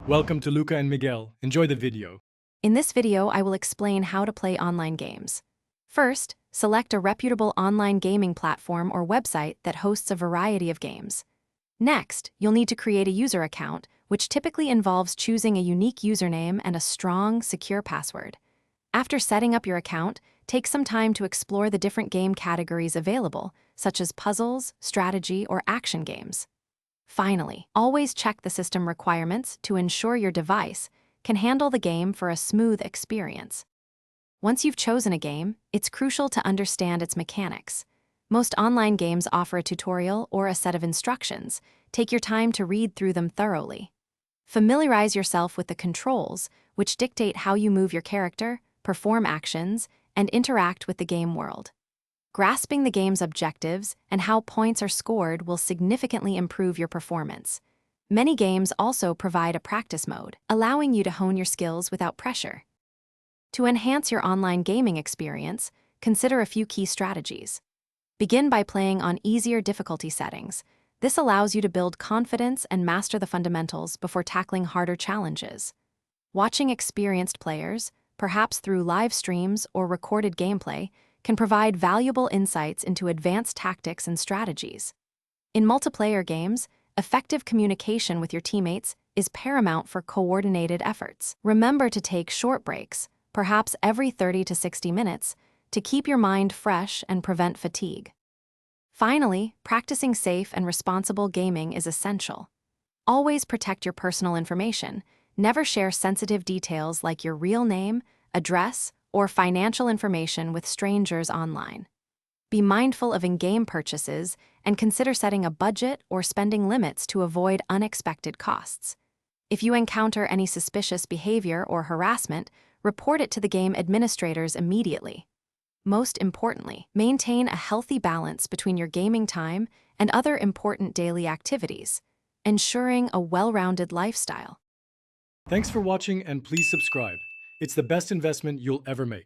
Welcome to Luca and Miguel. Enjoy the video. In this video, I will explain how to play online games. First, select a reputable online gaming platform or website that hosts a variety of games. Next, you'll need to create a user account, which typically involves choosing a unique username and a strong, secure password. After setting up your account, take some time to explore the different game categories available, such as puzzles, strategy, or action games. Finally, always check the system requirements to ensure your device can handle the game for a smooth experience. Once you've chosen a game, it's crucial to understand its mechanics. Most online games offer a tutorial or a set of instructions. Take your time to read through them thoroughly. Familiarize yourself with the controls, which dictate how you move your character, perform actions, and interact with the game world. Grasping the game's objectives and how points are scored will significantly improve your performance. Many games also provide a practice mode, allowing you to hone your skills without pressure. To enhance your online gaming experience, consider a few key strategies. Begin by playing on easier difficulty settings. This allows you to build confidence and master the fundamentals before tackling harder challenges. Watching experienced players, perhaps through live streams or recorded gameplay, can provide valuable insights into advanced tactics and strategies. In multiplayer games, effective communication with your teammates is paramount for coordinated efforts. Remember to take short breaks, perhaps every 30 to 60 minutes, to keep your mind fresh and prevent fatigue. Finally, practicing safe and responsible gaming is essential. Always protect your personal information. Never share sensitive details like your real name, address, or financial information with strangers online. Be mindful of in-game purchases and consider setting a budget or spending limits to avoid unexpected costs. If you encounter any suspicious behavior or harassment, report it to the game administrators immediately. Most importantly, maintain a healthy balance between your gaming time and other important daily activities, ensuring a well-rounded lifestyle. Thanks for watching and please subscribe. It's the best investment you'll ever make.